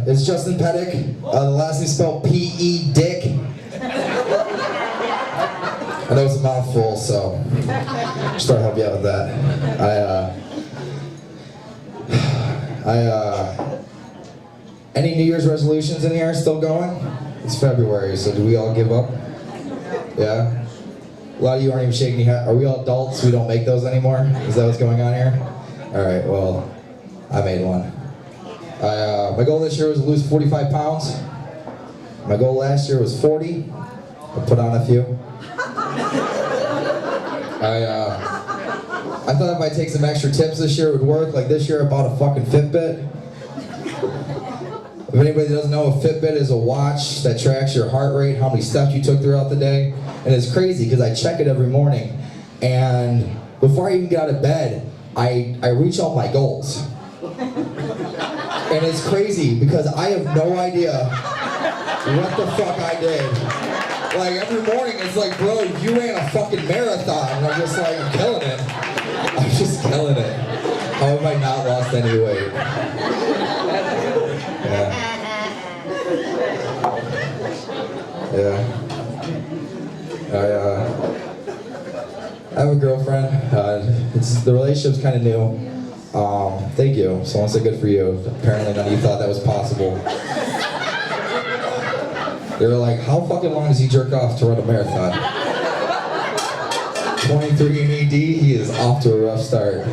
It's Justin Pettick. The last name spelled P-E, Dick. I know it's a mouthful, so just try to help you out with that. Any New Year's resolutions in here still going? It's February, so do we all give up? Yeah? A lot of you aren't even shaking your head. Are we all adults? We don't make those anymore? Is that what's going on here? Alright, well, I made one. My goal this year was to lose 45 pounds. My goal last year was 40. I put on a few. I thought if I take some extra tips this year it would work. Like this year I bought a fucking Fitbit. If anybody doesn't know, a Fitbit is a watch that tracks your heart rate, how many steps you took throughout the day. And it's crazy because I check it every morning. And before I even get out of bed, I reach all my goals. And it's crazy because I have no idea what the fuck I did. Like every morning it's like, bro, you ran a fucking marathon. And I'm just like, I'm killing it. I'm just killing it. How have I not lost any weight? Yeah. I have a girlfriend. The relationship's kind of new. Thank you. Someone said good for you. Apparently none of you thought that was possible. They were like, how fucking long does he jerk off to run a marathon? 23 in ED, he is off to a rough start.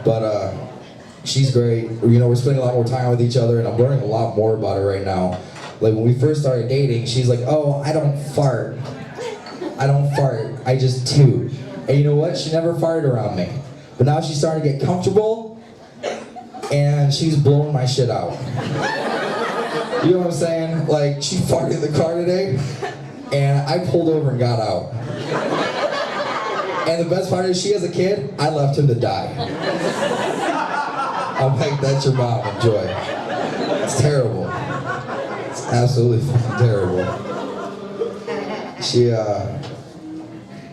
But she's great. You know, we're spending a lot more time with each other and I'm learning a lot more about her right now. Like when we first started dating, she's like, oh, I don't fart. I don't fart, I just toot. And you know what? She never farted around me. But now she's starting to get comfortable and she's blowing my shit out. You know what I'm saying? Like, she farted in the car today and I pulled over and got out. And the best part is she has a kid, I left him to die. I'm like, that's your mom, enjoy. It's terrible. It's absolutely fucking terrible.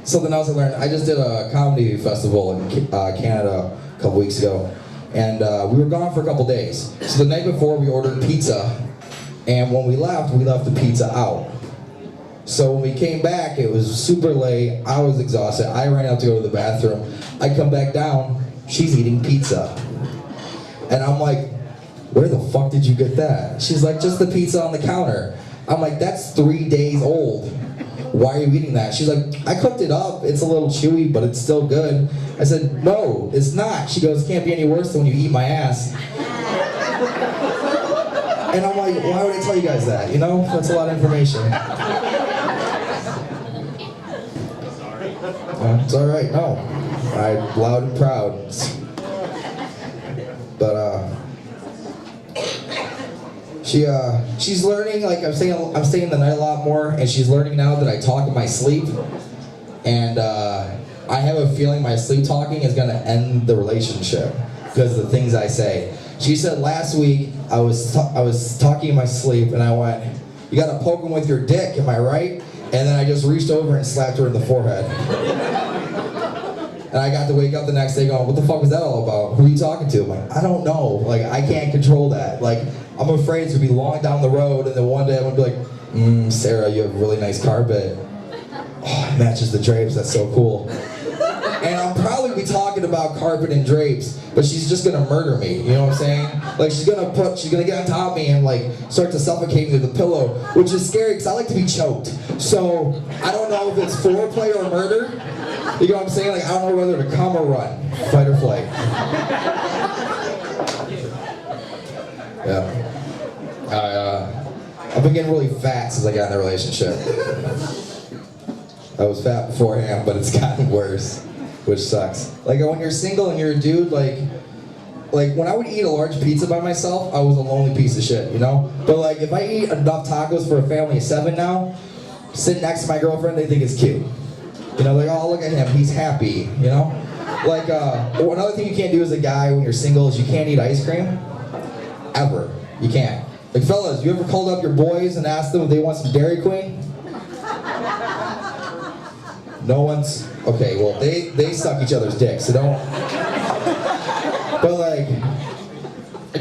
Something else I learned, I just did a comedy festival in Canada a couple weeks ago. And we were gone for a couple days. So the night before we ordered pizza. And when we left the pizza out. So when we came back, it was super late, I was exhausted, I ran out to go to the bathroom. I come back down, she's eating pizza. And I'm like, where the fuck did you get that? She's like, just the pizza on the counter. I'm like, that's 3 days old. Why are you eating that? She's like, I cooked it up, it's a little chewy, but it's still good. I said, no, it's not. She goes, it can't be any worse than when you eat my ass. And I'm like, why would I tell you guys that? You know, that's a lot of information. It's all right. No, I'm loud and proud. But she's learning. Like I'm staying the night a lot more, and she's learning now that I talk in my sleep. And I have a feeling my sleep talking is gonna end the relationship because of the things I say. She said last week I was talking in my sleep and I went, you gotta poke him with your dick, am I right? And then I just reached over and slapped her in the forehead. And I got to wake up the next day going, what the fuck was that all about? Who are you talking to? I'm like, I don't know. Like, I can't control that. Like, I'm afraid it's gonna be long down the road and then one day I'm gonna be like, Sarah, you have a really nice carpet. Oh, it matches the drapes, that's so cool. And I'll probably be talking about carpet and drapes, but she's just gonna murder me, you know what I'm saying? Like she's gonna get on top of me and like start to suffocate me with the pillow, which is scary because I like to be choked. So I don't know if it's foreplay or murder. You know what I'm saying? Like I don't know whether to come or run, fight or flight. Yeah. I've been getting really fat since I got in the relationship. I was fat beforehand, but it's gotten worse. Which sucks. Like when you're single and you're a dude, like when I would eat a large pizza by myself, I was a lonely piece of shit, you know? But like if I eat enough tacos for a family of 7 now, sitting next to my girlfriend, they think it's cute. You know, like, oh, look at him, he's happy, you know? Like, another thing you can't do as a guy when you're single is you can't eat ice cream. Ever. You can't. Like, fellas, you ever called up your boys and asked them if they want some Dairy Queen? No one's Okay, well, they suck each other's dicks, so don't. But like,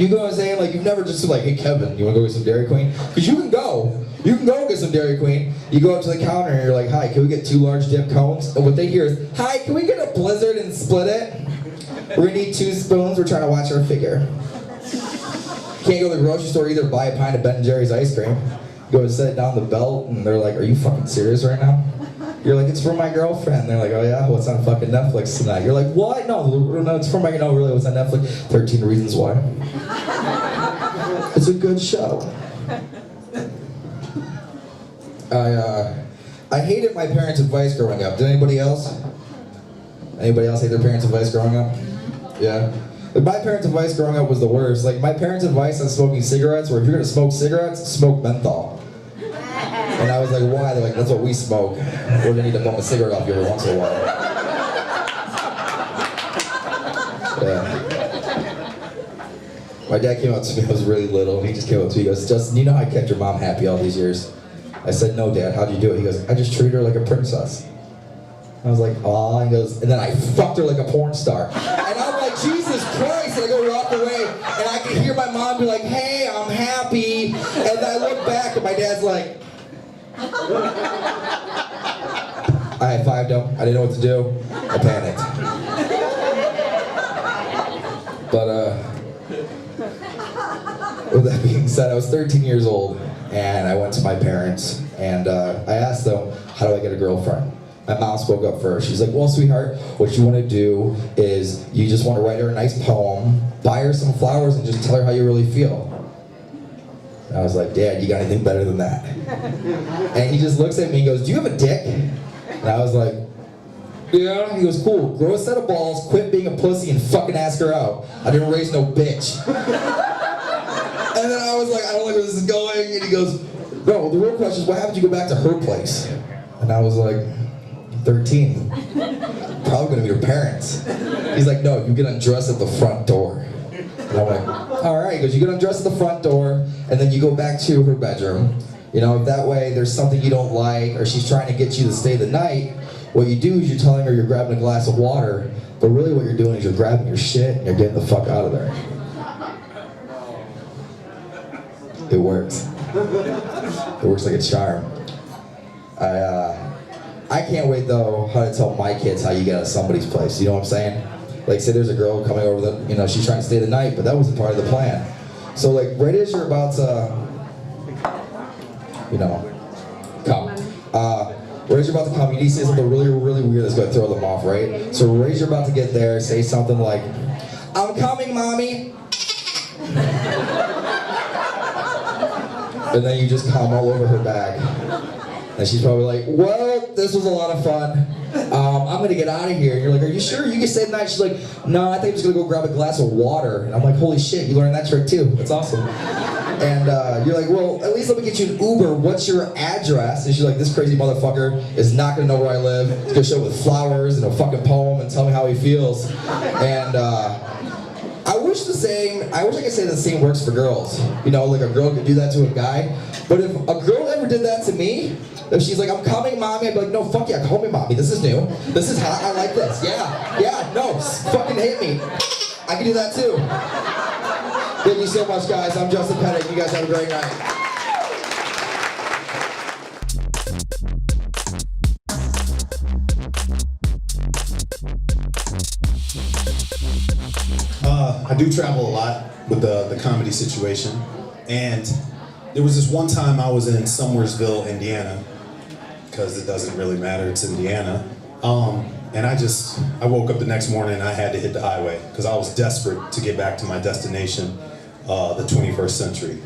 you know what I'm saying? Like, you've never just like, hey Kevin, you wanna go get some Dairy Queen? Because you can go get some Dairy Queen. You go up to the counter and you're like, hi, can we get 2 large dip cones? And what they hear is, hi, can we get a Blizzard and split it? We're gonna need 2 spoons, we're trying to watch our figure. Can't go to the grocery store either, buy a pint of Ben & Jerry's ice cream. Go and set it down the belt and they're like, are you fucking serious right now? You're like, it's for my girlfriend. They're like, oh yeah, what's on fucking Netflix tonight? You're like, what? No, it's for my, no, really, what's on Netflix? 13 Reasons Why. It's a good show. I hated my parents' advice growing up. Did anybody else? Anybody else hate their parents' advice growing up? Yeah. Like, my parents' advice growing up was the worst. Like, my parents' advice on smoking cigarettes were, if you're gonna smoke cigarettes, smoke menthol. And I was like, why? They're like, that's what we smoke. We're gonna need to bum a cigarette off you every once in a while. Yeah. My dad came up to me, I was really little, and he just came up to me, he goes, Justin, you know how I kept your mom happy all these years? I said, no, Dad, how'd you do it? He goes, I just treated her like a princess. I was like, aw, he goes, and then I fucked her like a porn star. And I'm like, Jesus Christ, and I go walk away, and I can hear my mom be like, hey, I'm happy. And I look back, and my dad's like, I high-fived him, I didn't know what to do, I panicked. But, with that being said, I was 13 years old, and I went to my parents, and I asked them, how do I get a girlfriend? My mom spoke up first. She's like, well, sweetheart, what you want to do is you just want to write her a nice poem, buy her some flowers, and just tell her how you really feel. And I was like, Dad, you got anything better than that? And he just looks at me and goes, do you have a dick? And I was like, yeah. He goes, cool, grow a set of balls, quit being a pussy, and fucking ask her out. I didn't raise no bitch. And then I was like, I don't like where this is going. And he goes, no, the real question is, what happened to you go back to her place? And I was like, 13. Probably gonna meet her parents. He's like, no, you get undressed at the front door. And I'm like, all right. He goes, you get undressed at the front door, and then you go back to her bedroom. You know, if that way there's something you don't like, or she's trying to get you to stay the night, what you do is you're telling her you're grabbing a glass of water, but really what you're doing is you're grabbing your shit and you're getting the fuck out of there. It works. It works like a charm. I can't wait though how to tell my kids how you get out of somebody's place. You know what I'm saying? Like, say there's a girl coming over that, you know, she's trying to stay the night, but that wasn't part of the plan. So like, right as you're about to, you know, come. Right as you're about to come, you need to say something really, really weird that's gonna throw them off, right? So right as you're about to get there, say something like, I'm coming, mommy. And then you just come all over her back. And she's probably like, well, this was a lot of fun. I'm gonna get out of here. And you're like, are you sure? You can stay the night. She's like, no, I think I'm just gonna go grab a glass of water. And I'm like, holy shit, you learned that trick too. That's awesome. And you're like, well, at least let me get you an Uber. What's your address? And she's like, this crazy motherfucker is not gonna know where I live. He's gonna show up with flowers and a fucking poem and tell me how he feels. And I wish I could say the same works for girls. You know, like a girl could do that to a guy. But if a girl ever did that to me, if she's like, I'm coming, mommy, I'd be like, no, fuck yeah, call me mommy. This is new. This is hot. I like this. Yeah, no, fucking hit me. I can do that too. Thank you so much, guys. I'm Justin Pettit. You guys have a great night. I do travel a lot with the comedy situation, and there was this one time I was in Summersville, Indiana, because it doesn't really matter, it's Indiana, and I woke up the next morning and I had to hit the highway, because I was desperate to get back to my destination, the 21st century.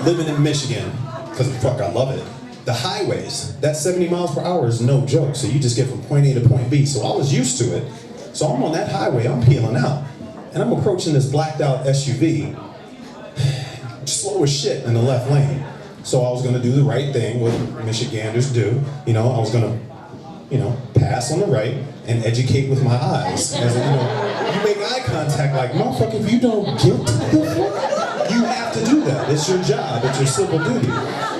Living in Michigan, because fuck, I love it. The highways, that 70 miles per hour is no joke, so you just get from point A to point B, so I was used to it. So I'm on that highway, I'm peeling out, and I'm approaching this blacked out SUV, slow as shit in the left lane. So I was gonna do the right thing, what Michiganders do. You know, I was gonna, pass on the right and educate with my eyes. As in, you make eye contact like, motherfucker, if you don't get the fuck, you have to do that. It's your job. It's your civil duty.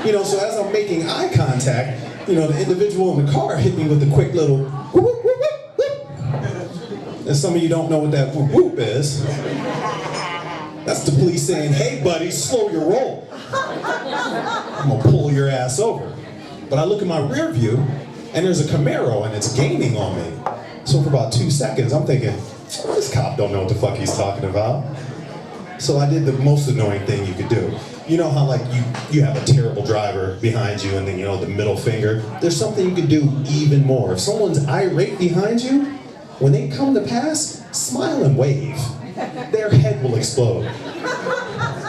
You know, so as I'm making eye contact, you know, the individual in the car hit me with a quick little whoop, whoop, whoop, whoop. And some of you don't know what that whoop whoop is. That's the police saying, hey buddy, slow your roll. I'm gonna pull your ass over. But I look in my rear view and there's a Camaro and it's gaining on me. So for about 2 seconds, I'm thinking, this cop don't know what the fuck he's talking about. So I did the most annoying thing you could do. You know how like you have a terrible driver behind you and then you know the middle finger? There's something you could do even more. If someone's irate behind you, when they come to pass, smile and wave. Their head will explode.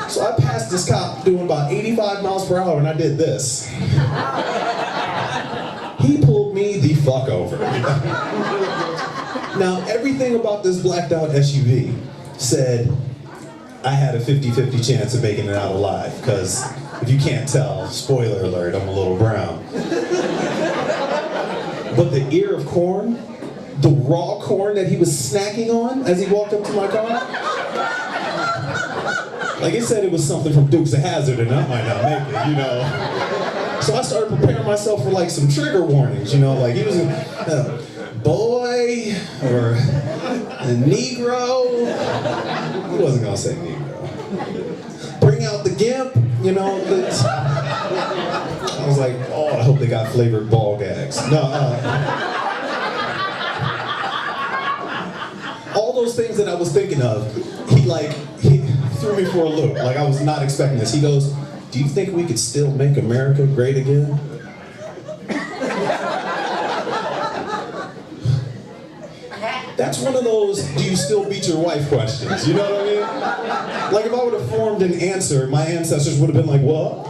So I passed this cop doing about 85 miles per hour and I did this. He pulled me the fuck over. Now, everything about this blacked out SUV said I had a 50-50 chance of making it out alive, because if you can't tell, spoiler alert, I'm a little brown. But the ear of corn, the raw corn that he was snacking on as he walked up to my car, like it said it was something from Dukes of Hazzard and I might not make it, you know. So I started preparing myself for like some trigger warnings, you know, like he was boy or a Negro. He wasn't gonna say Negro. Bring out the gimp, you know. I was like, oh, I hope they got flavored ball gags. No. All those things that I was thinking of, he threw me for a loop. Like I was not expecting this. He goes, do you think we could still make America great again? That's one of those, do you still beat your wife questions, you know what I mean? Like if I would have formed an answer, my ancestors would have been like, what?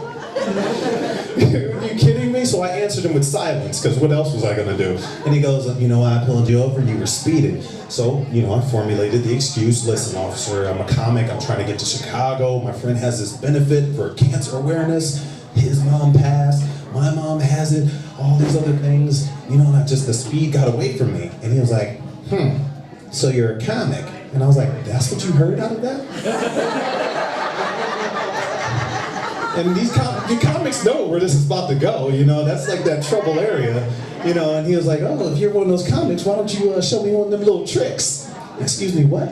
Are you kidding me? So I answered him with silence, because what else was I gonna do? And he goes, you know, I pulled you over and you were speeding. So, you know, I formulated the excuse, listen officer, I'm a comic, I'm trying to get to Chicago, my friend has this benefit for cancer awareness, his mom passed, my mom has it, all these other things, you know, not just the speed got away from me. And he was like, so you're a comic? And I was like, that's what you heard out of that? And these comics know where this is about to go, you know, that's like that trouble area, you know, and he was like, oh, if you're one of those comics, why don't you show me one of them little tricks? Excuse me, what?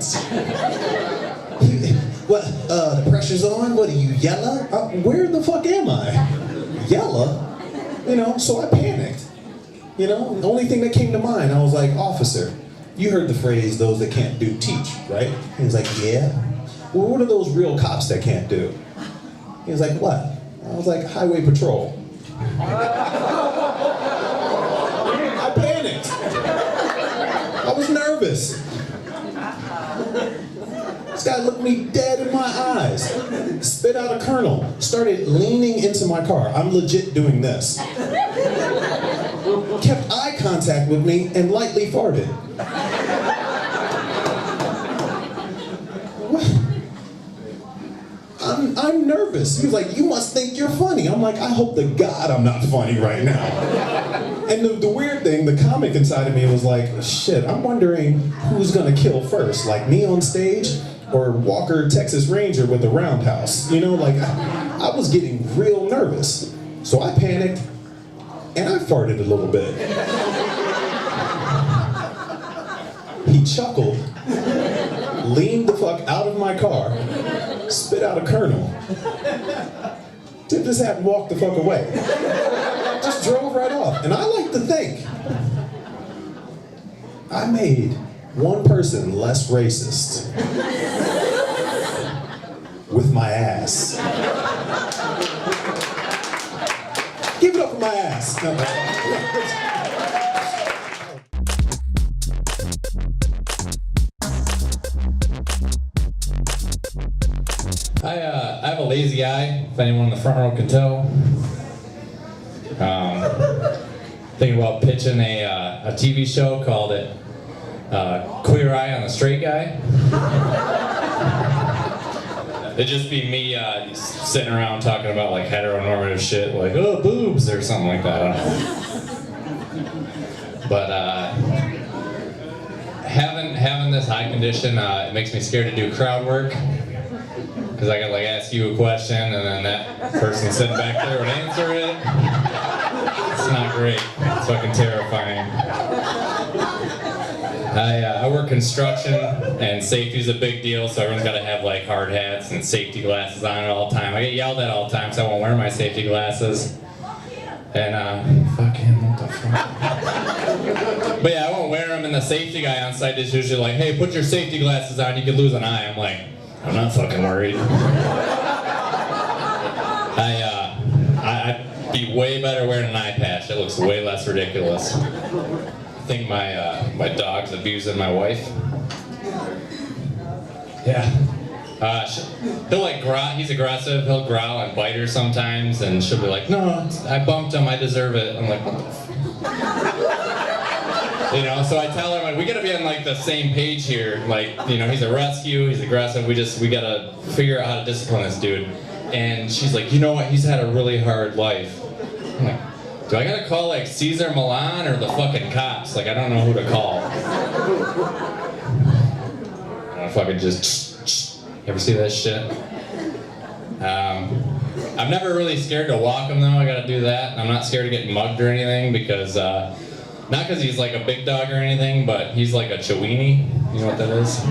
The pressure's on, what are you, yellow? Where the fuck am I? Yellow? You know, so I panicked. You know, the only thing that came to mind, I was like, officer, you heard the phrase, those that can't do teach, right? He was like, yeah. Well, what are those real cops that can't do? He was like, what? I was like, highway patrol. I panicked. I was nervous. This guy looked me dead in my eyes, spit out a kernel, started leaning into my car. I'm legit doing this. Kept eye contact with me and lightly farted. I'm nervous. He was like, you must think you're funny. I'm like, I hope to God I'm not funny right now. And the weird thing, the comic inside of me was like, shit, I'm wondering who's gonna kill first, like me on stage or Walker, Texas Ranger with a roundhouse. You know, like I was getting real nervous. So I panicked and I farted a little bit. He chuckled, leaned the fuck out of my car, spit out a kernel, tipped his hat and walked the fuck away. Just drove right off. And I like to think I made one person less racist with my ass. Give it up for my ass. I have a lazy eye, if anyone in the front row can tell. Thinking about pitching a TV show called Queer Eye on the Straight Guy. It'd just be me sitting around talking about like heteronormative shit, like, oh, boobs, or something like that, I don't know. But having this eye condition, it makes me scared to do crowd work. Because Because I could like ask you a question and then that person sitting back there would answer it. It's not great. It's fucking terrifying. I work construction and safety's a big deal, so everyone's got to have like hard hats and safety glasses on at all the time. I get yelled at all the time, so I won't wear my safety glasses. And fuck him, what the fuck? But yeah, I won't wear them, and the safety guy on site is usually like, hey, put your safety glasses on, you could lose an eye. I'm like, I'm not fucking worried. I'd be way better wearing an eye patch. It looks way less ridiculous. I think my dog's abusing my wife. Yeah. He'll like growl. He's aggressive. He'll growl and bite her sometimes, and she'll be like, "No, I bumped him. I deserve it." I'm like, "What the f-?" You know. So I tell her like, we gotta be on like the same page here. Like, you know, he's a rescue. He's aggressive. We gotta figure out how to discipline this dude. And she's like, you know what? He's had a really hard life. I'm like, do I gotta call like Caesar Milan or the fucking cops? Like, I don't know who to call. I don't know if I could just. You ever see that shit? I'm never really scared to walk him though. I gotta do that. I'm not scared to get mugged or anything because, not because he's like a big dog or anything, but he's like a Chiweenie. You know what that is?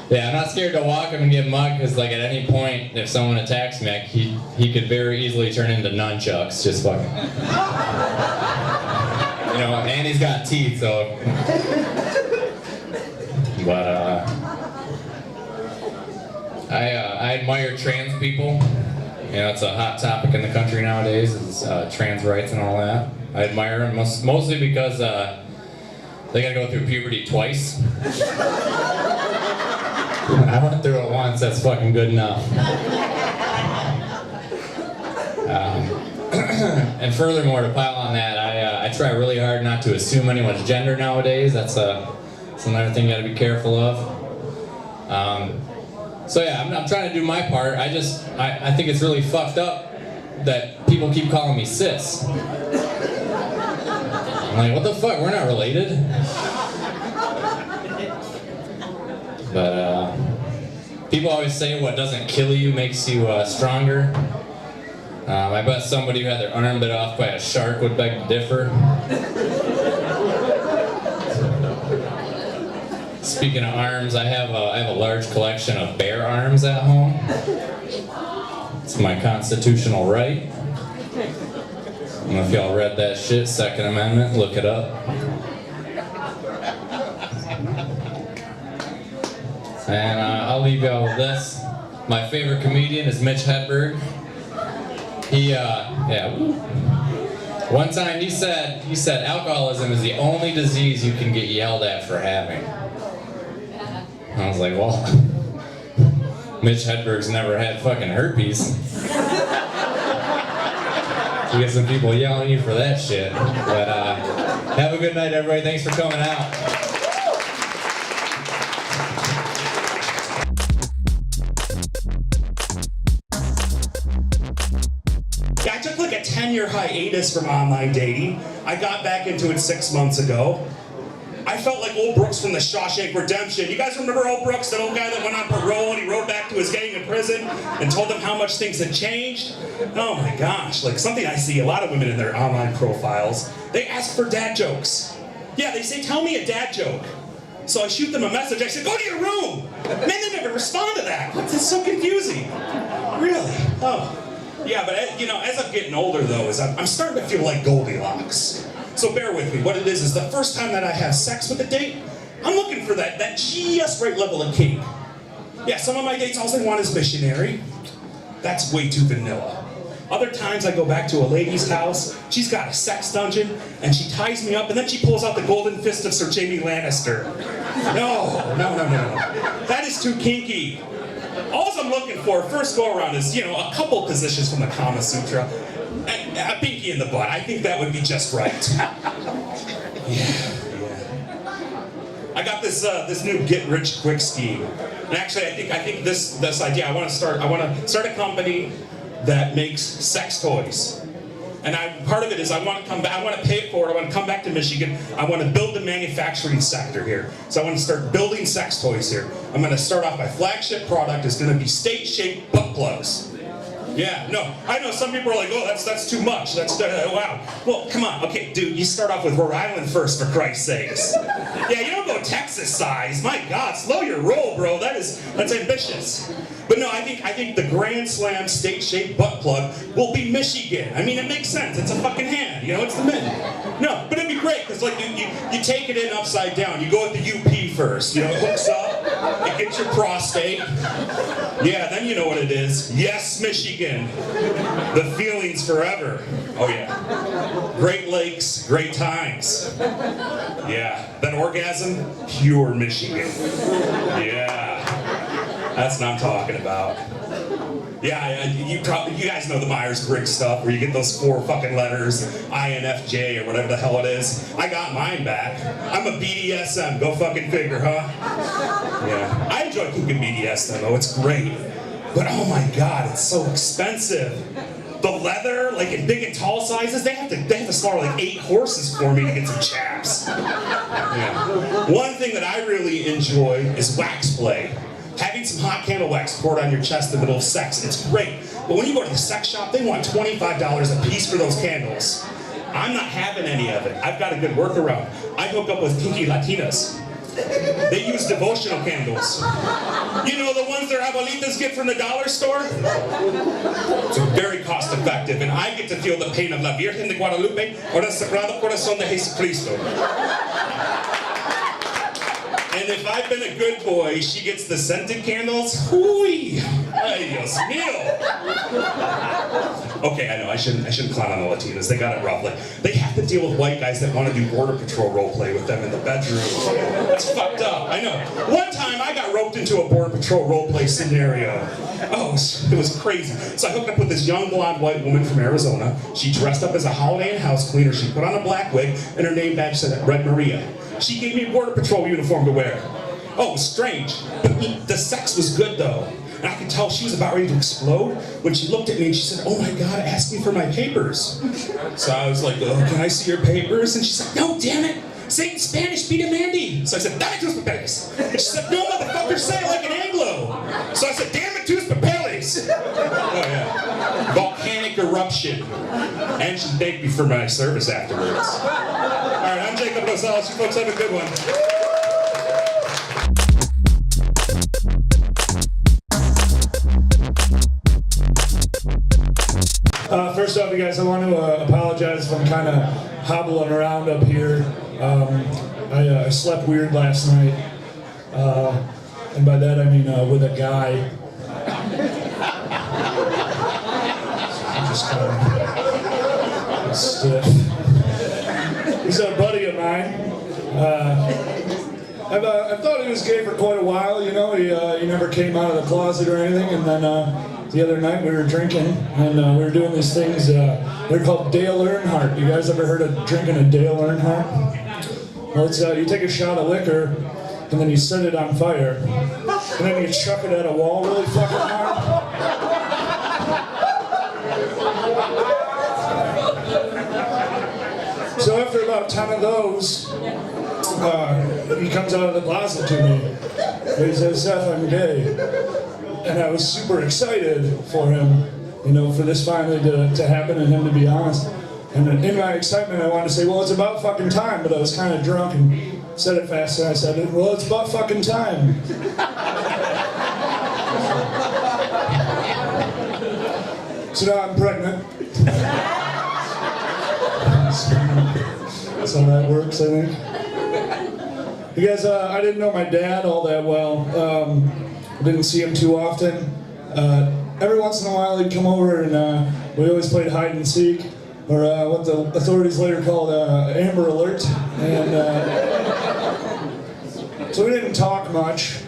Yeah, I'm not scared to walk him and get mugged because like at any point, if someone attacks me, he could very easily turn into nunchucks. Just fucking. You know, and he's got teeth, so. But, I admire trans people. You know, it's a hot topic in the country nowadays, is trans rights and all that. I admire them mostly because they gotta go through puberty twice. I went through it once, that's fucking good enough. And furthermore, to pile on that, I try really hard not to assume anyone's gender nowadays. That's another thing you gotta be careful of. So yeah, I'm trying to do my part. I think it's really fucked up that people keep calling me sis. I'm like, what the fuck? We're not related. But people always say what doesn't kill you makes you stronger. I bet somebody who had their arm bit off by a shark would beg to differ. Speaking of arms, I have a large collection of bear arms at home. It's my constitutional right. I don't know if y'all read that shit, Second Amendment, look it up. And I'll leave y'all with this. My favorite comedian is Mitch Hedberg. One time he said alcoholism is the only disease you can get yelled at for having. I was like, well, Mitch Hedberg's never had fucking herpes. You get some people yelling at you for that shit. But have a good night, everybody. Thanks for coming out. Yeah, I took like a 10-year hiatus from online dating. I got back into it 6 months ago. I felt like old Brooks from the Shawshank Redemption. You guys remember old Brooks, that old guy that went on parole and he rode back to his gang in prison and told them how much things had changed? Oh my gosh, like something I see a lot of women in their online profiles. They ask for dad jokes. Yeah, they say, tell me a dad joke. So I shoot them a message, I said, go to your room. Man, they never respond to that. It's so confusing. Really? Oh. Yeah, but you know, as I'm getting older though, I'm starting to feel like Goldilocks. So bear with me. What it is the first time that I have sex with a date, I'm looking for that just right level of kink. Yeah, some of my dates all they want is missionary. That's way too vanilla. Other times I go back to a lady's house, she's got a sex dungeon, and she ties me up, and then she pulls out the golden fist of Sir Jaime Lannister. No. That is too kinky. All I'm looking for first go around is, you know, a couple positions from the Kama Sutra. A pinky in the butt. I think that would be just right. Yeah. I got this new get rich quick scheme, and actually, I think this idea. I want to start a company that makes sex toys. And part of it is I want to come back, I want to pay it forward, I want to come back to Michigan, I want to build the manufacturing sector here. So I want to start building sex toys here. I'm going to start off, my flagship product is going to be state-shaped butt plugs. Yeah, no, I know some people are like, oh, that's too much, wow. Well, come on, okay, dude, you start off with Rhode Island first, for Christ's sakes. Yeah, you don't go Texas size, my God, slow your roll, bro, that's ambitious. But no, I think the Grand Slam state-shaped butt plug will be Michigan. I mean, it makes sense, it's a fucking hand, you know, it's the mid. No, but it'd be great, because like you take it in upside down, you go with the UP first, you know, it hooks up, it gets your prostate. Yeah, then you know what it is. Yes, Michigan. The feelings forever. Oh yeah. Great Lakes, great times. Yeah. That orgasm, pure Michigan. Yeah. That's what I'm talking about. Yeah, you guys know the Myers-Briggs stuff where you get those 4 fucking letters, INFJ or whatever the hell it is. I got mine back. I'm a BDSM, go fucking figure, huh? Yeah. I enjoy cooking BDSM though, it's great. But oh my God, it's so expensive. The leather, like in big and tall sizes, they have to slaughter like 8 horses for me to get some chaps. Yeah. One thing that I really enjoy is wax play. Having some hot candle wax poured on your chest in the middle of sex, it's great. But when you go to the sex shop, they want $25 a piece for those candles. I'm not having any of it. I've got a good workaround. I hook up with kinky Latinas. They use devotional candles. You know, the ones their abuelitas get from the dollar store? It's very cost effective, and I get to feel the pain of La Virgen de Guadalupe or the Sagrado Corazón de Jesucristo. And if I've been a good boy, she gets the scented candles. Hooey! Ay, Dios mío! Okay, I know, I shouldn't clown on the Latinas. They got it rough. Like, they have to deal with white guys that want to do border patrol roleplay with them in the bedroom. That's fucked up, I know. One time I got roped into a border patrol roleplay scenario. Oh, it was crazy. So I hooked up with this young blonde white woman from Arizona. She dressed up as a Holiday Inn house cleaner. She put on a black wig, and her name badge said Red Maria. She gave me a border patrol uniform to wear. Oh, it was strange. But the sex was good though. And I could tell she was about ready to explode when she looked at me and she said, oh my God, ask me for my papers. So I was like, oh, can I see your papers? And she said, no, damn it. Say it in Spanish, be demanding. So I said, dame tus papeles. And she said, no, motherfucker, say it like an Anglo. So I said, damn it, tus papeles. Oh yeah. Volcanic eruption. And she thanked me for my service afterwards. All right, I'm Jacob Rosales. You folks have a good one. First off, you guys, I want to apologize if I'm kind of hobbling around up here. I slept weird last night, and by that I mean with a guy. I'm just kind of stiff. He's a buddy of mine. I've thought he was gay for quite a while, you know. He never came out of the closet or anything, and then the other night we were drinking, and we were doing these things, they're called Dale Earnhardt. You guys ever heard of drinking a Dale Earnhardt? Well, it's, you take a shot of liquor, and then you set it on fire, and then you chuck it at a wall really fucking hard. So after about 10 of those, he comes out of the closet to me. He says, Seth, I'm gay. And I was super excited for him, you know, for this finally to happen and him to be honest. And in my excitement, I wanted to say, well, it's about fucking time, but I was kind of drunk and said it fast, and I said, well, it's about fucking time. So now I'm pregnant. That's how that works, I think. You guys, I didn't know my dad all that well. I didn't see him too often. Every once in a while he'd come over and we always played hide and seek, or what the authorities later called Amber Alert. And so we didn't talk much.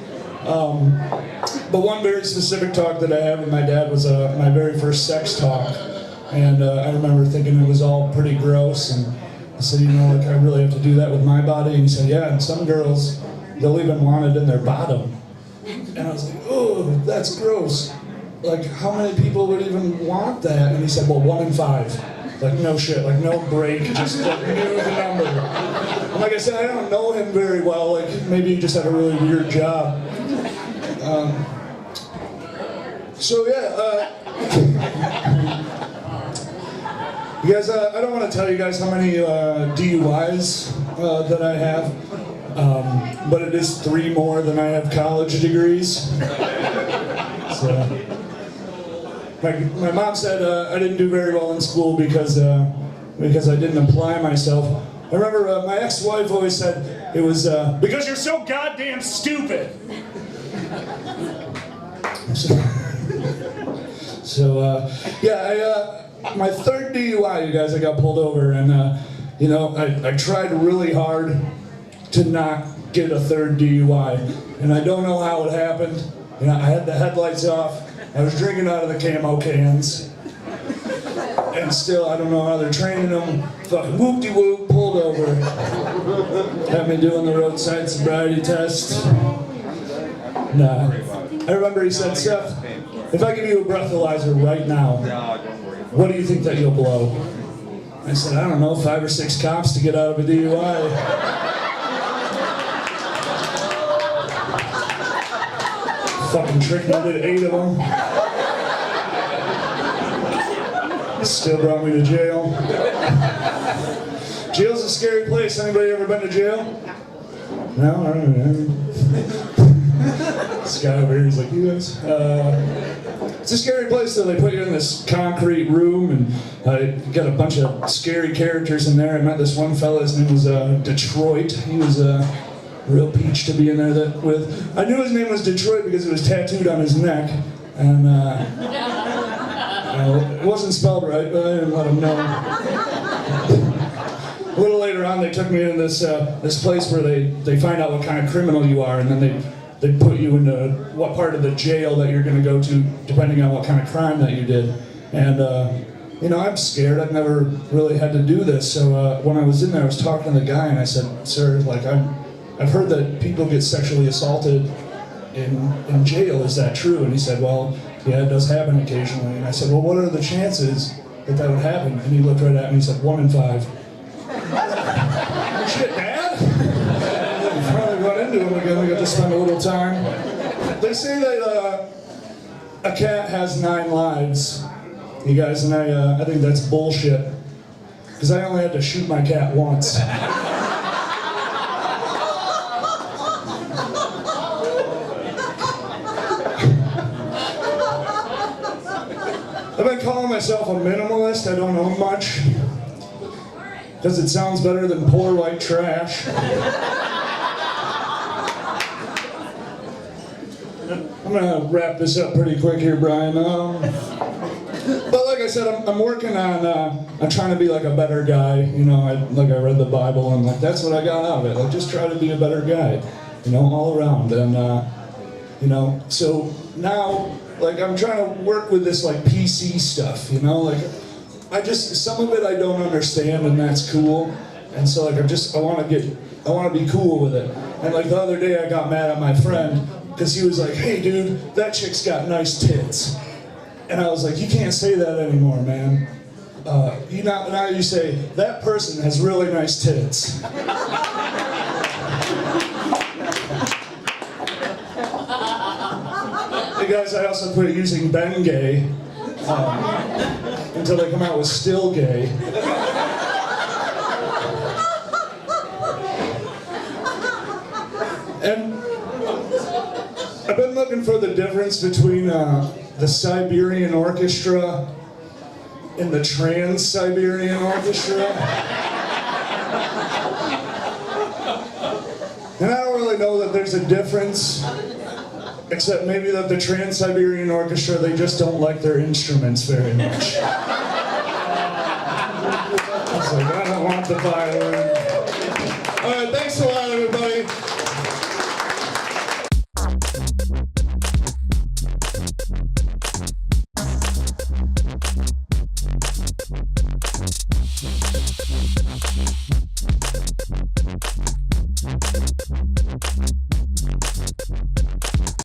But one very specific talk that I had with my dad was my very first sex talk. And I remember thinking it was all pretty gross, and I said, you know, like, I really have to do that with my body? And he said, yeah, and some girls, they'll even want it in their bottom. And I was like, oh, that's gross. Like, how many people would even want that? And he said, well, 1 in 5. Like no shit, like no break, just like knew the number. And like I said, I don't know him very well. Like maybe he just had a really weird job. So yeah, you guys, I don't want to tell you guys how many DUIs that I have, but it is 3 more than I have college degrees. So, my mom said I didn't do very well in school because I didn't apply myself. I remember my ex-wife always said it was because you're so goddamn stupid. So my 3rd DUI, you guys, I got pulled over, and you know, I tried really hard to not get a 3rd DUI, and I don't know how it happened. You know, I had the headlights off, I was drinking out of the camo cans, and still I don't know how they're training them. Fucking whoop-de-whoop, pulled over, had me doing the roadside sobriety test. Nah. I remember he said, Seth, if I give you a breathalyzer right now, what do you think that you'll blow? I said, I don't know, 5 or 6 cops to get out of a DUI. Fucking tricked me, did 8 of them. Still brought me to jail. Jail's a scary place. Anybody ever been to jail? No? I don't know. This guy over here, he's like, you guys? It's a scary place though. They put you in this concrete room and got a bunch of scary characters in there. I met this one fella, his name was Detroit. He was a real peach to be in there with. I knew his name was Detroit because it was tattooed on his neck. And it wasn't spelled right, but I didn't let him know. A little later on, they took me in this place where they find out what kind of criminal you are, and then they put you into what part of the jail that you're going to go to, depending on what kind of crime that you did. And, you know, I'm scared. I've never really had to do this. So when I was in there, I was talking to the guy, and I said, sir, like, I've heard that people get sexually assaulted in jail. Is that true? And he said, well, yeah, it does happen occasionally. And I said, well, what are the chances that would happen? And he looked right at me and he said, 1 in 5. Shit, Dad? Finally run into him again. We got to spend a little time. They say that a cat has 9 lives, you guys, and I think that's bullshit. Because I only had to shoot my cat once. I've been calling myself a minimalist. I don't own much. Because it sounds better than poor white trash. I'm gonna wrap this up pretty quick here, Brian. But like I said, I'm working on I'm trying to be like a better guy. You know, I read the Bible and like that's what I got out of it. Like just try to be a better guy, you know, all around. And you know, so now like I'm trying to work with this like PC stuff. You know, like some of it I don't understand, and that's cool. And so like I want to be cool with it. And like the other day I got mad at my friend because he was like, hey dude, that chick's got nice tits. And I was like, you can't say that anymore, man. Now you say, that person has really nice tits. Hey guys, I also quit using Bengay until they come out with Still Gay. And I've been looking for the difference between the Siberian Orchestra and the Trans-Siberian Orchestra. And I don't really know that there's a difference, except maybe that the Trans-Siberian Orchestra, they just don't like their instruments very much. I was like, I don't want the violin. All right, thanks a lot, everybody.